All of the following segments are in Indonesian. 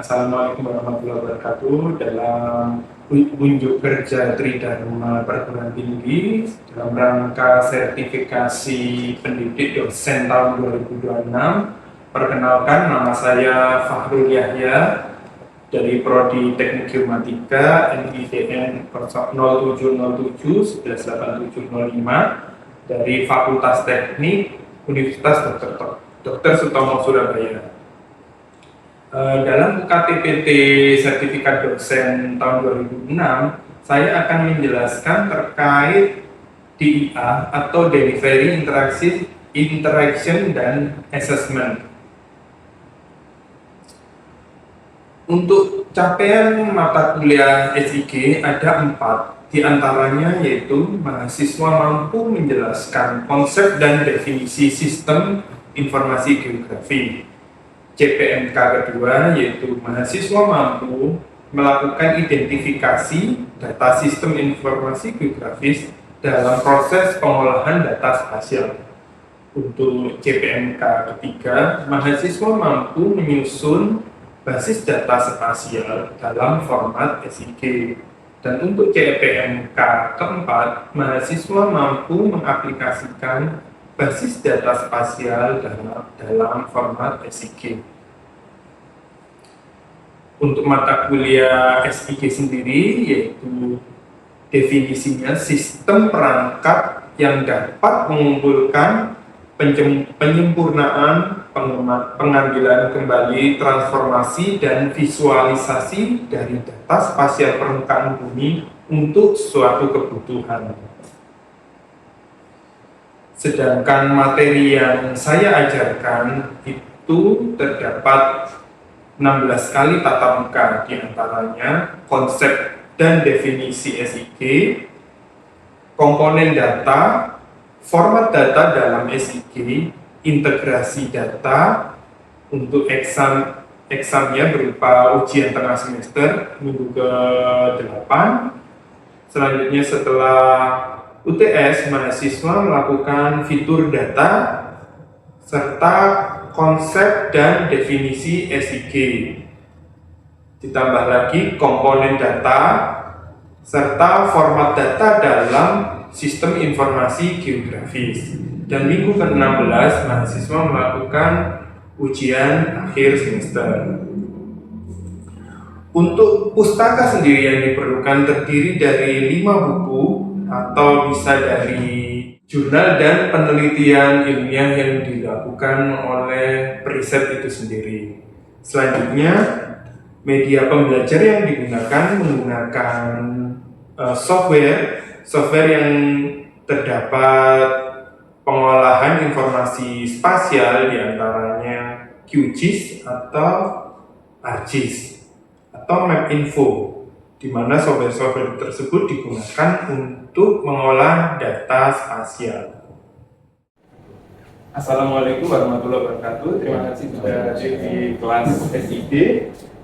Assalamualaikum warahmatullahi wabarakatuh. Dalam unjuk kerja Tridharma Perguruan Tinggi dalam rangka sertifikasi pendidik dosen tahun 2026, perkenalkan, nama saya Fakhrul Yahya dari Prodi Teknik Geomatika NIDN 0707 118705 dari Fakultas Teknik Universitas Dr. Sutomo Surabaya. Dalam KTPT sertifikat dosen tahun 2006, saya akan menjelaskan terkait DIA atau Delivery Interaction dan Assessment. Untuk capaian mata kuliah SIG ada 4, diantaranya yaitu mahasiswa mampu menjelaskan konsep dan definisi sistem informasi geografi. CPMK kedua yaitu mahasiswa mampu melakukan identifikasi data sistem informasi geografis dalam proses pengolahan data spasial. Untuk CPMK ketiga, mahasiswa mampu menyusun basis data spasial dalam format SIG. Dan untuk CPMK keempat, mahasiswa mampu mengaplikasikan basis data spasial dalam format SIG. Untuk mata kuliah SIG sendiri, yaitu definisinya sistem perangkat yang dapat mengumpulkan penyempurnaan, pengambilan kembali, transformasi, dan visualisasi dari data spasial permukaan bumi untuk suatu kebutuhan. Sedangkan materi yang saya ajarkan itu terdapat 16 kali tatap muka, diantaranya konsep dan definisi SIG, komponen data, format data dalam SIG, integrasi data. Untuk examnya berupa ujian tengah semester minggu ke-8. Selanjutnya setelah UTS, mahasiswa melakukan fitur data serta konsep dan definisi SIG. Ditambah lagi komponen data serta format data dalam sistem informasi geografis. Dan minggu ke-16, mahasiswa melakukan ujian akhir semester. Untuk pustaka sendiri yang diperlukan terdiri dari 5 buku atau bisa dari jurnal dan penelitian ilmiah yang dilakukan oleh periset itu sendiri. Selanjutnya, media pembelajar yang digunakan menggunakan software yang terdapat pengolahan informasi spasial, diantaranya QGIS atau ArcGIS atau MapInfo, di mana software tersebut digunakan untuk mengolah data spasial. Assalamualaikum warahmatullahi wabarakatuh. Terima kasih sudah hadir di kelas SID.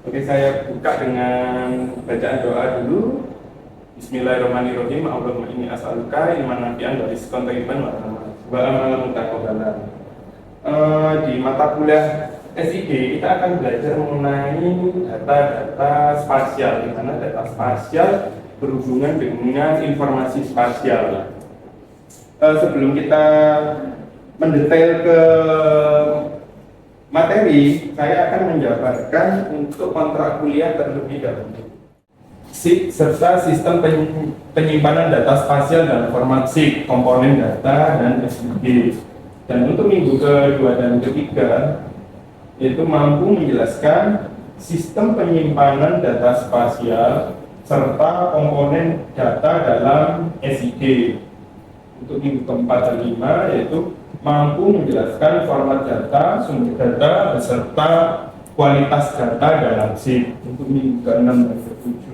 Oke, saya buka dengan bacaan doa dulu. Bismillahirrahmanirrahim. Allahumma inni as'aluka ilman nafi'an wa rizqan thayyiban wa amalan mutaqabbalan. Di mata kuliah SIG kita akan belajar mengenai data spasial, di mana data spasial berhubungan dengan informasi spasial. Sebelum kita mendetail ke materi, saya akan menjabarkan untuk kontrak kuliah terlebih dahulu. SIG serta sistem penyimpanan data spasial dalam format SIG, komponen data, dan SIG. Dan untuk minggu kedua dan ketiga, yaitu mampu menjelaskan sistem penyimpanan data spasial serta komponen data dalam SIG. Untuk minggu keempat dan 5, yaitu mampu menjelaskan format data, sumber data, beserta kualitas data dalam SIG. Untuk minggu ke-6 dan ke-7,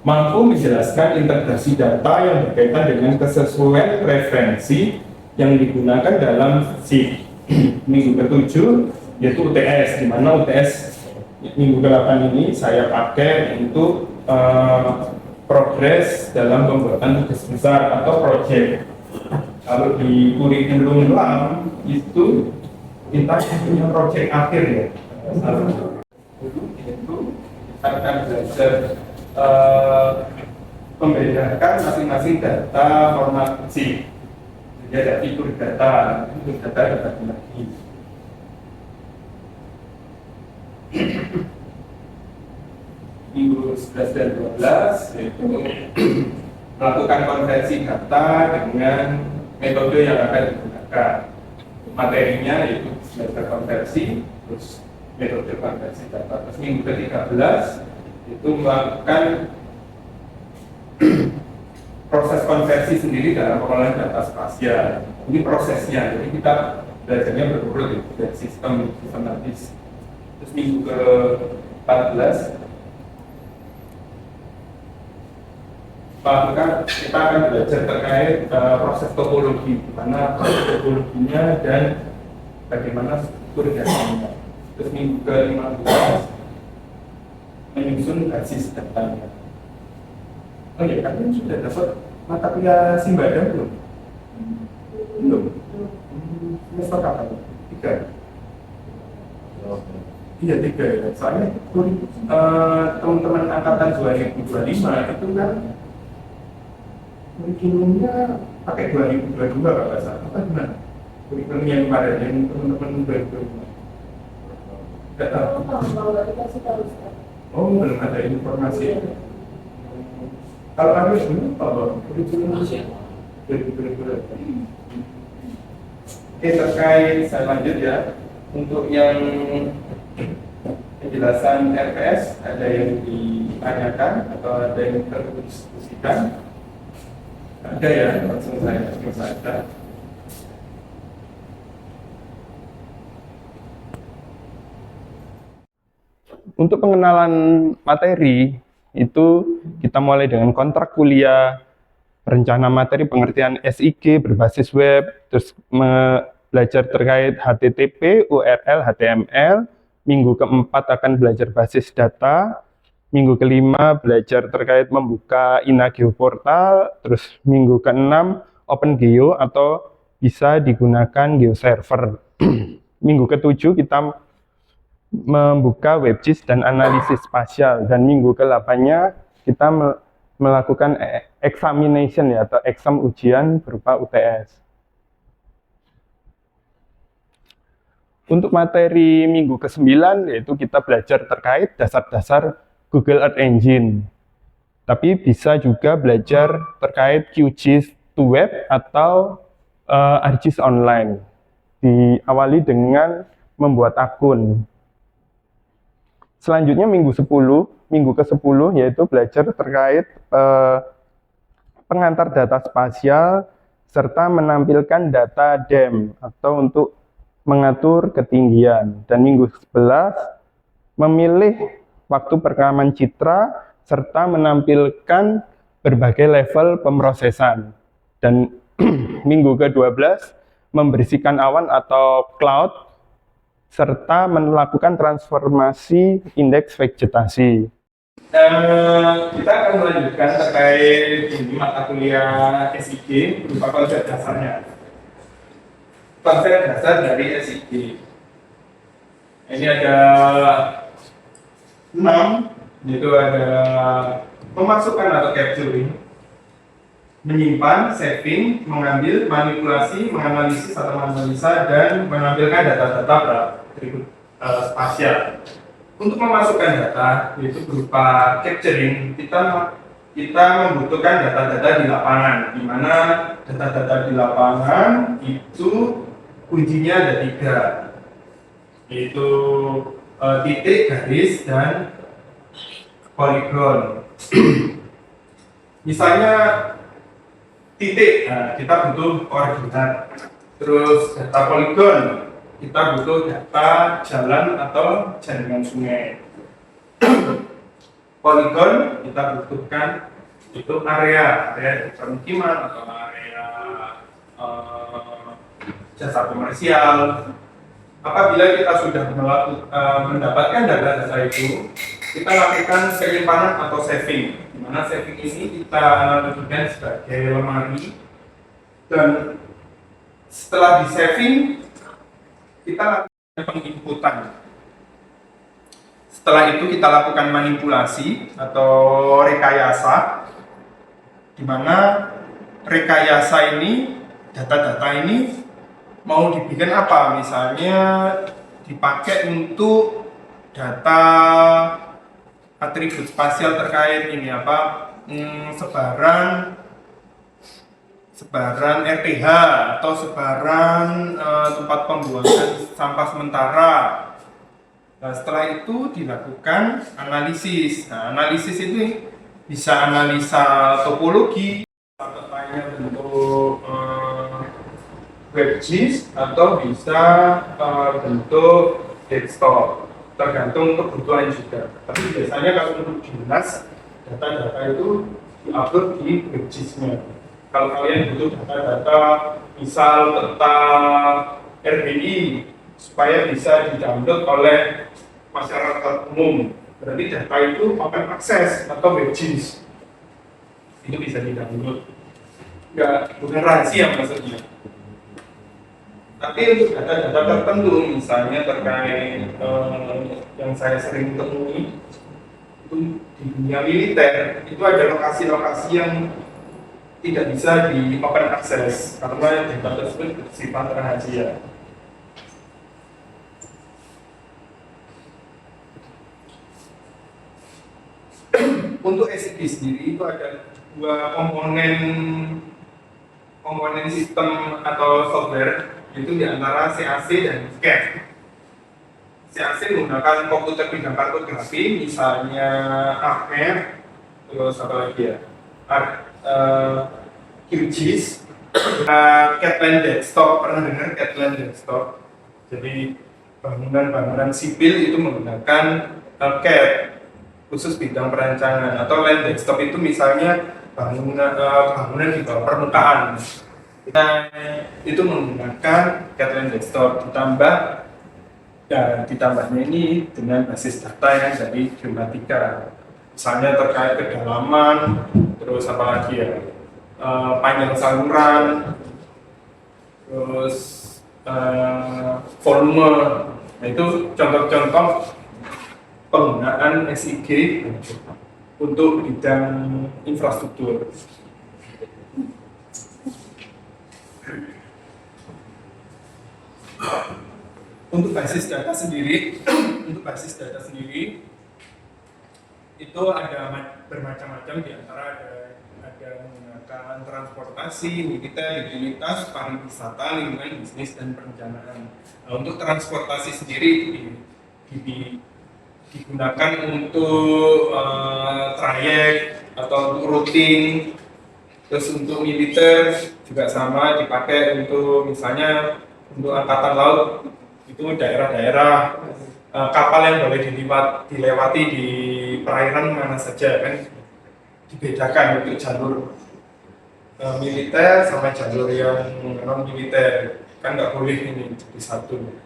mampu menjelaskan integrasi data yang berkaitan dengan kesesuaian referensi yang digunakan dalam SIG. Minggu ke-7 yaitu UTS, di mana UTS minggu ke-8 ini saya pakai untuk progres dalam pembuatan tugas besar atau proyek. Kalau di kurikulum LAM itu kita punya proyek akhir ya. akan belajar eh, membedakan masing-masing data format SIG. Jadi ada fitur data lagi. Minggu 11 dan 12 yaitu melakukan konversi data dengan metode yang akan digunakan. Materinya yaitu belajar konversi, terus metode konversi data. Terus minggu ke-13 itu melakukan proses konversi sendiri dalam pengolahan data spasial. Ini prosesnya, jadi kita belajarnya berurut dari sistem sistematis. Terus minggu ke-14 kita akan belajar terkait proses topologi, di mana proses topologinya dan bagaimana struktur datanya. Terus minggu ke-15 menyusun basis datanya. Oh ya, kalian sudah dapat mata kuliah Simbada belum? Belum. Semester kapan? 3. Iya 3 ya. Soalnya teman-teman angkatan 2025 itu kan kurikulumnya pakai 2022 kalau nggak salah. Apa gimana? Kurikulum yang kemarin yang teman-teman 2025. Nggak tahu. Oh, belum ada informasi. Kalau ada ini apa? Kurikulum 2022. Oke, terkait saya lanjut ya. Untuk yang penjelasan RPS ada yang ditanyakan atau ada yang terdiskusikan? Ada ya, langsung saja. Untuk pengenalan materi itu kita mulai dengan kontrak kuliah, rencana materi pengertian SIG berbasis web, terus belajar terkait HTTP, URL, HTML. Minggu ke-4 akan belajar basis data. Minggu ke-5 belajar terkait membuka INAGEO portal, terus minggu ke-6 OpenGeo atau bisa digunakan GeoServer. Minggu ke-7 kita membuka WebGIS dan analisis spasial, dan minggu ke-8-nya kita melakukan examination ya, atau exam ujian berupa UTS. Untuk materi minggu ke-9 yaitu kita belajar terkait dasar-dasar Google Earth Engine. Tapi bisa juga belajar terkait QGIS to Web atau ArcGIS Online. Diawali dengan membuat akun. Selanjutnya minggu ke-10 yaitu belajar terkait pengantar data spasial serta menampilkan data DEM atau untuk mengatur ketinggian. Dan minggu 11 memilih waktu perekaman citra, serta menampilkan berbagai level pemrosesan. Dan minggu ke-12 membersihkan awan atau cloud, serta melakukan transformasi indeks vegetasi. Kita akan melanjutkan terkait mata kuliah SIG berupa konsep dasarnya. Konsep dasar dari SIG. Ini ada 6, yaitu ada memasukkan atau capturing, menyimpan, saving, mengambil, manipulasi, menganalisis atau menganalisa, dan menampilkan data-data berikut spasial. Untuk memasukkan data, yaitu berupa capturing, kita membutuhkan data-data di lapangan, di mana data-data di lapangan itu kuncinya ada 3, yaitu titik, garis, dan poligon. Misalnya titik, kita butuh koordinat. Terus data poligon, kita butuh data jalan atau jaringan sungai. Poligon kita butuhkan itu area permukiman atau area jasa komersial. Apabila kita sudah mendapatkan data-data itu, kita lakukan penyimpanan atau saving. Di mana saving ini kita analogikan sebagai lemari, dan setelah di saving kita lakukan penginputan. Setelah itu kita lakukan manipulasi atau rekayasa, di mana rekayasa ini, data-data ini mau dibikin apa? Misalnya dipakai untuk data atribut spasial terkait ini apa? Sebaran RTH atau sebaran tempat pembuangan sampah sementara. Nah, setelah itu dilakukan analisis. Nah, analisis itu bisa analisa topologi, petanya bentuk WebGIS atau bisa bentuk desktop, tergantung kebutuhan juga. Tapi biasanya kalau untuk dinas, data-data itu diupload di WebGIS-nya. Kalau kalian butuh data-data misal tentang RBI supaya bisa di-download oleh masyarakat umum, berarti data itu open access atau WebGIS, itu bisa di-download. Bukan rahasia maksudnya. Tapi untuk data-data tertentu, misalnya terkait yang saya sering temui itu di dunia militer, itu ada lokasi-lokasi yang tidak bisa di open access karena data tersebut bersifat rahasia. Untuk SIG sendiri itu ada dua komponen sistem atau software, itu diantara CAC dan CAD. CAC menggunakan komputer bidang kartografi, misalnya ArcMap, terus apa lagi ya? QGIS, Catalan Desktop, pernah dengar Catalan Desktop? Jadi bangunan-bangunan sipil itu menggunakan CAD khusus bidang perancangan, atau Land Desktop itu misalnya bangunan di bawah permukaan. Kita itu menggunakan Catalan Desktop, ditambahnya ini dengan basis data yang dari geomatika, misalnya terkait kedalaman, terus apa lagi ya, panjang saluran, terus volume. Nah, itu contoh-contoh penggunaan SIG untuk bidang infrastruktur. Untuk basis data sendiri, itu ada bermacam-macam, di antara ada menggunakan transportasi, militer, utilitas, pariwisata, lingkungan, bisnis, dan perencanaan. Nah, untuk transportasi sendiri digunakan untuk trayek atau untuk routing. Terus untuk militer juga sama, dipakai untuk misalnya untuk angkatan laut, itu daerah-daerah kapal yang boleh dilewati di perairan mana saja, kan dibedakan untuk jalur militer sama jalur yang non militer, kan nggak boleh ini jadi satu.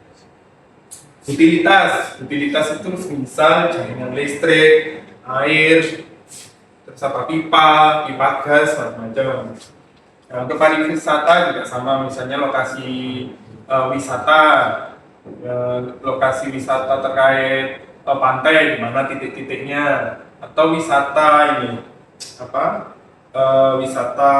Utilitas itu misal jaringan listrik, air, terus apa pipa gas, macam-macam. Nah, untuk pariwisata juga sama, misalnya lokasi lokasi wisata terkait pantai, di mana titik-titiknya, atau wisata ini wisata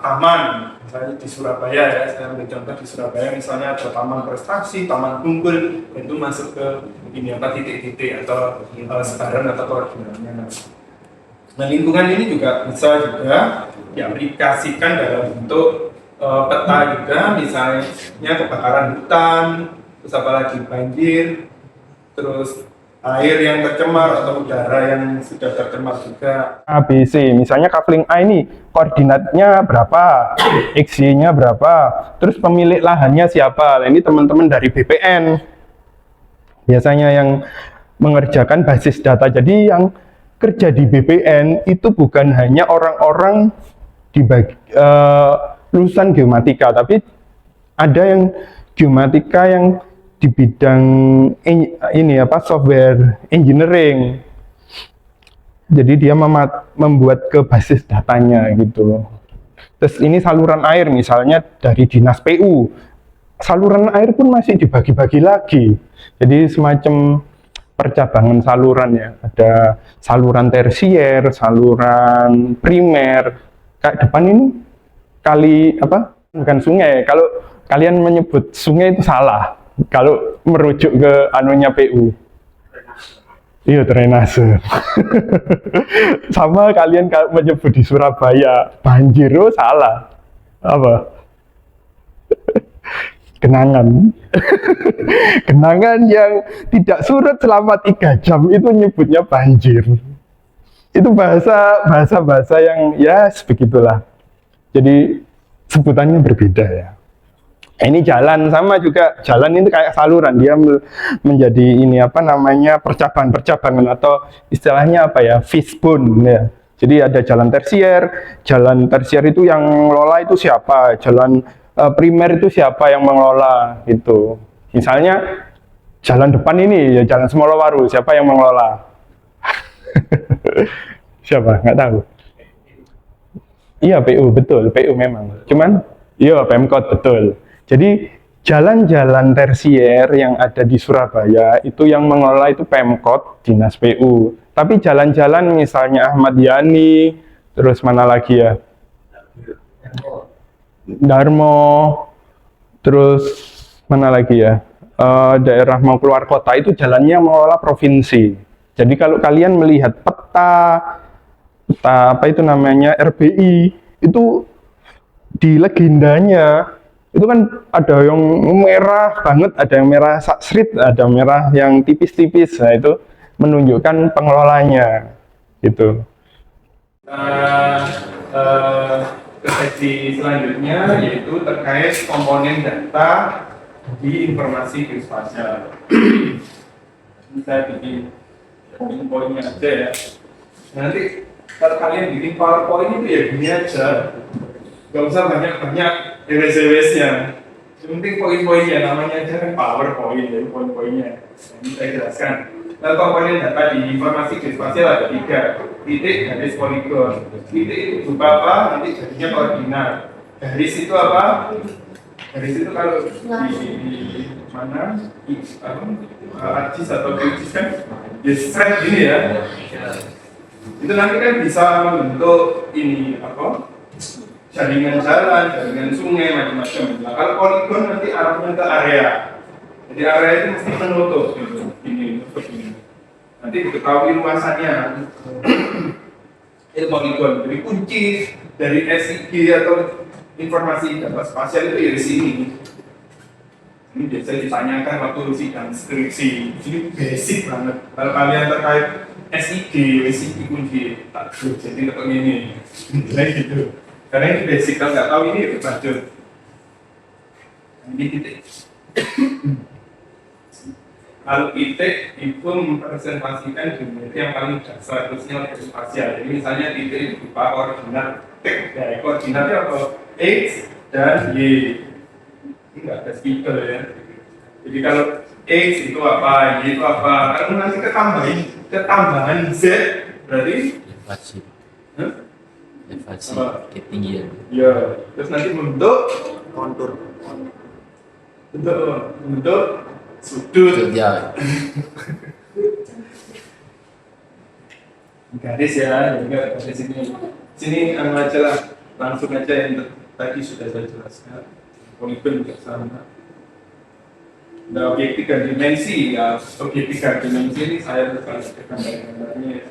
taman, misalnya di Surabaya ya, saya ambil contoh di Surabaya misalnya ada taman prestasi, taman bungkul, itu masuk ke ini titik-titik atau sebaran atau koordinatnya. Nah, lingkungan ini juga bisa diaplikasikan dalam bentuk peta juga, misalnya kebakaran hutan, terus apalagi banjir, terus air yang tercemar atau udara yang sudah tercemar juga. ABC, misalnya kafling A ini koordinatnya berapa, XY-nya berapa, terus pemilik lahannya siapa. Nah, ini teman-teman dari BPN biasanya yang mengerjakan basis data. Jadi yang kerja di BPN itu bukan hanya orang-orang di lulusan geomatika, tapi ada yang geomatika yang di bidang software engineering. Jadi dia membuat ke basis datanya gitu. Terus ini saluran air misalnya dari dinas PU. Saluran air pun masih dibagi-bagi lagi. Jadi semacam percabangan salurannya. Ada saluran tersier, saluran primer. Kayak depan ini kali apa? Bukan sungai. Kalau kalian menyebut sungai itu salah. Kalau merujuk ke anunya PU. Iya, drainase. Sama kalian kalau menyebut di Surabaya banjir, oh salah. Apa? Genangan. Genangan yang tidak surut selama 3 jam itu nyebutnya banjir. Itu bahasa yang ya sebegitulah. Jadi sebutannya berbeda ya. Ini jalan sama juga, jalan ini kayak saluran, dia menjadi ini apa namanya percabangan atau istilahnya apa ya, fishbone ya. Jadi ada jalan tersier itu yang mengelola itu siapa, jalan primer itu siapa yang mengelola itu. Misalnya jalan depan ini ya jalan Semolowaru, siapa yang mengelola? Siapa? Nggak tahu. Iya PU, betul, PU memang. Cuman, iya Pemkot, betul. Jadi, jalan-jalan tersier yang ada di Surabaya, itu yang mengelola itu Pemkot, Dinas PU. Tapi jalan-jalan misalnya Ahmad Yani, terus mana lagi ya? Darmo, terus mana lagi ya? Daerah mau keluar kota, itu jalannya mengelola provinsi. Jadi kalau kalian melihat peta apa itu namanya RBI itu di legendanya itu kan ada yang merah banget, ada yang merah saksrit, ada merah yang tipis-tipis. Nah itu menunjukkan pengelolanya gitu. Ke sesi selanjutnya yaitu terkait komponen data di informasi geospasial. Ini saya bikin poinnya aja ya. Nanti kalau kalian bikin PowerPoint itu ya gini aja, nggak usah banyak-banyak RSWS-nya. Yang penting poin-poinnya, namanya aja kan PowerPoint, jadi poin-poinnya. Ini saya jelaskan. Nah, komponen data di informasi geospasial ada 3, titik, garis, poligon. Titik itu berupa apa? Nanti jadinya koordinat. Garis itu apa? Garis itu kalau di mana? ArcGIS atau QGIS kan? Ya straight gini ya. Itu nanti kan bisa membentuk ini apa? Jaringan jalan, jaringan sungai, macam-macam. Nah, kalau poligon nanti arahnya ke area. Jadi area itu mesti menutup gitu. Ini. Nanti diketahui luasannya. Itu poligon. Jadi kunci dari SIG atau informasi data spasial itu ya di sini. Ini biasa ditanyakan waktu sidang skripsi. Jadi basic banget. Kalau kalian terkait SIG kunci tak jadi ketemu ini. Kayak gitu. Karena ini basic, kalau nggak tahu ini ya lanjut. Ini titik. Kalau titik itu mempresentasikan geometri yang paling dasar, khususnya untuk spasial. Jadi misalnya titik berupa koordinat X, ya koordinatnya apa? X dan Y. Ini nggak ada speaker ya. Jadi kalau X itu apa, Y itu apa. Kalau nanti ketambahan Z berarti elevasi, huh? elevasi ketinggian. Ya, terus nanti bentuk kontur, bentuk sudut. Ya. Garis ya, juga garis ini. Sini aja lah, langsung aja yang tadi sudah saya jelaskan. Poligon juga sama. Nah, objek 3 dimensi ya, objek 3 dimensi ini saya bukan gambar-gambarnya.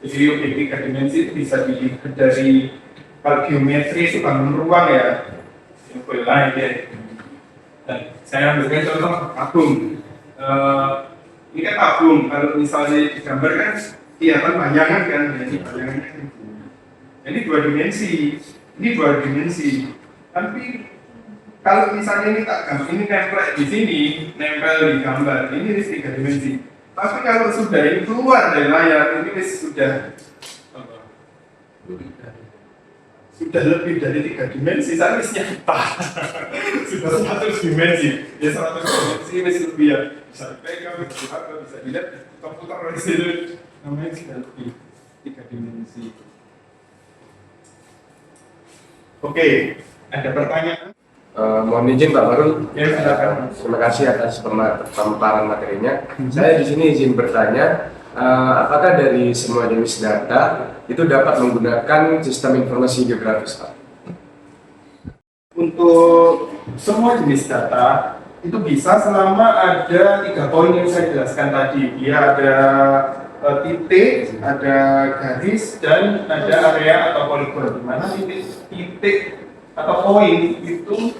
Jadi objek 3 dimensi itu bisa dilihat dari kalau geometri itu bangun ruang ya, yang lain ya. Dan saya ambilkan contoh tabung. Ini kan tabung, kalau misalnya digambar kan kelihatan bayangan kan, jadi bayangannya ini 2 dimensi, ini 2 dimensi. Tapi kalau misalnya ini tak gambar, ini nempel di sini, nempel di gambar, ini 3 dimensi. Tapi kalau sudah ini keluar dari layar, ini sudah lebih dari 3 dimensi, saya nyata. Sudah 100 dimensi, ya 100 dimensi masih lebih ya. Bisa dipegang, bisa dilihat komputer di situ. Namanya sudah lebih 3 dimensi. Oke, ada pertanyaan? Mohon izin Pak Barul. Ya, silakan. Terima kasih atas pemaparan materinya. Saya di sini izin bertanya, apakah dari semua jenis data itu dapat menggunakan sistem informasi geografis, Pak? Untuk semua jenis data itu bisa selama ada 3 poin yang saya jelaskan tadi. Dia ada titik, ada garis, dan ada area atau poligon. Di mana titik atau poin itu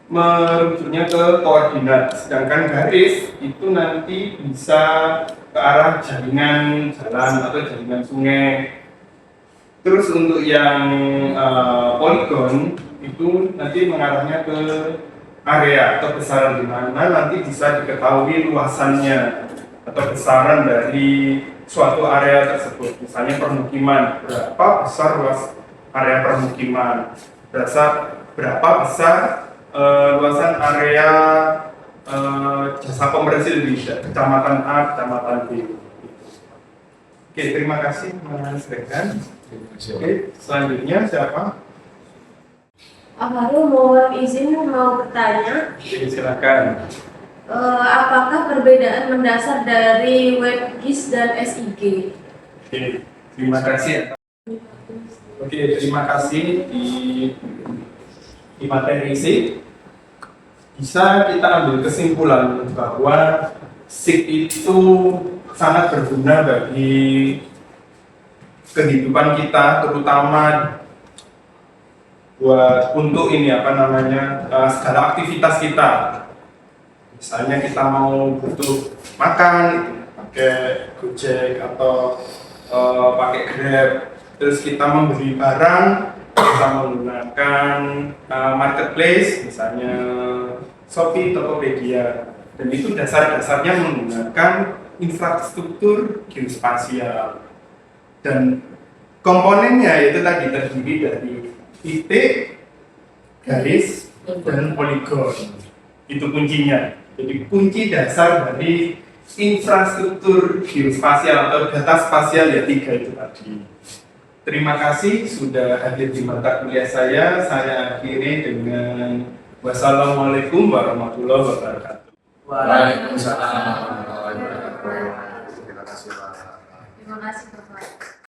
merujuknya ke koordinat, sedangkan garis itu nanti bisa ke arah jaringan jalan atau jaringan sungai. Terus untuk yang poligon itu nanti mengarahnya ke area atau besaran, di mana nanti bisa diketahui luasannya atau besaran dari suatu area tersebut. Misalnya permukiman, berapa besar luas area permukiman, berapa besar luasan area jasa komersil di kecamatan A, kecamatan B. Oke, terima kasih Mas Rekan. Oke, selanjutnya siapa? Baru mohon izin mau bertanya, Oke, silakan. apakah perbedaan mendasar dari WebGIS dan SIG? Oke, terima kasih. Oke, terima kasih di materi SIG. Bisa kita ambil kesimpulan bahwa SIG itu sangat berguna bagi kehidupan kita, terutama untuk segala aktivitas kita. Misalnya kita mau butuh makan, pakai Gojek atau pakai Grab, terus kita membeli barang, kita menggunakan marketplace, misalnya Shopee, Tokopedia, dan itu dasar-dasarnya menggunakan infrastruktur geospasial. Dan komponennya itu tadi terdiri dari titik, garis, dan poligon. Itu kuncinya. Jadi kunci dasar dari infrastruktur geospasial atau data spasial ya 3 itu tadi. Terima kasih sudah hadir di mata kuliah saya. Saya akhiri dengan wassalamualaikum warahmatullahi wabarakatuh. Waalaikumsalam.